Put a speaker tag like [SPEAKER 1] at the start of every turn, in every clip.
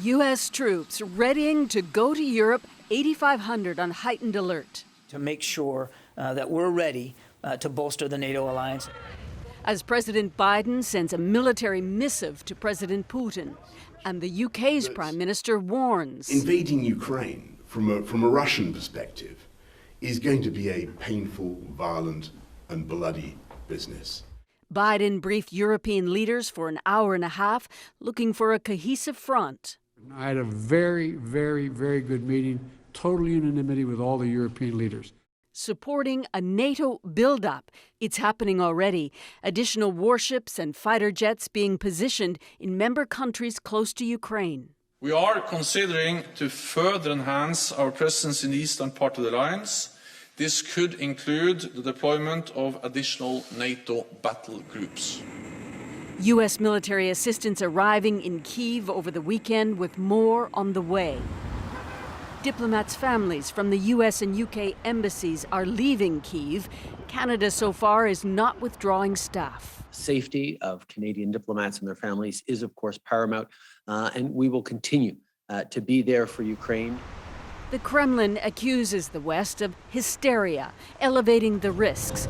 [SPEAKER 1] U.S. troops readying to go to Europe, 8,500 on heightened alert.
[SPEAKER 2] To make sure that we're ready to bolster the NATO alliance.
[SPEAKER 1] As President Biden sends a military missive to President Putin, and the UK's Prime Minister warns.
[SPEAKER 3] Invading Ukraine from a Russian perspective is going to be a painful, violent and bloody business.
[SPEAKER 1] Biden briefed European leaders for an hour and a half, looking for a cohesive front.
[SPEAKER 4] I had a very, very, very good meeting, total unanimity with all the European leaders.
[SPEAKER 1] Supporting a NATO buildup. It's happening already. Additional warships and fighter jets being positioned in member countries close to Ukraine.
[SPEAKER 5] We are considering to further enhance our presence in the eastern part of the alliance. This could include the deployment of additional NATO battle groups.
[SPEAKER 1] U.S. military assistance arriving in Kyiv over the weekend, with more on the way. Diplomats' families from the U.S. and UK embassies are leaving Kyiv. Canada so far is not withdrawing staff.
[SPEAKER 6] Safety of Canadian diplomats and their families is, of course, paramount, and we will continue to be there for Ukraine.
[SPEAKER 1] The Kremlin accuses the West of hysteria, elevating the risks.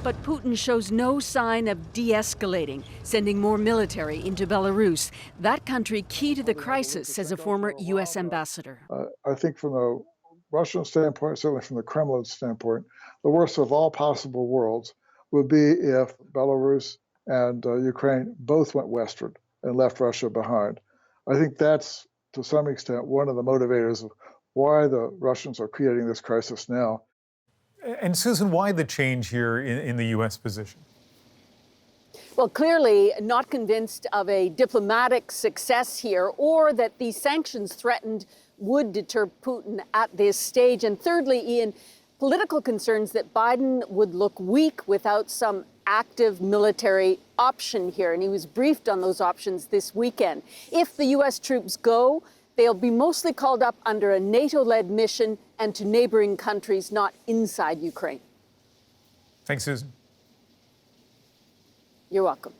[SPEAKER 1] But Putin shows no sign of de-escalating, sending more military into Belarus. That country key to the crisis, says a former U.S. ambassador.
[SPEAKER 7] I think from the Russian standpoint, certainly from the Kremlin standpoint, the worst of all possible worlds would be if Belarus and Ukraine both went westward and left Russia behind. I think that's, to some extent, one of the motivators of why the Russians are creating this crisis now.
[SPEAKER 8] And Susan, why the change here in the U.S. position?
[SPEAKER 1] Well, clearly not convinced of a diplomatic success here, or that these sanctions threatened would deter Putin at this stage. And thirdly, Ian, political concerns that Biden would look weak without some active military option here. And he was briefed on those options this weekend. If the U.S. troops go, they'll be mostly called up under a NATO-led mission and to neighboring countries, not inside Ukraine.
[SPEAKER 8] Thanks, Susan.
[SPEAKER 1] You're welcome.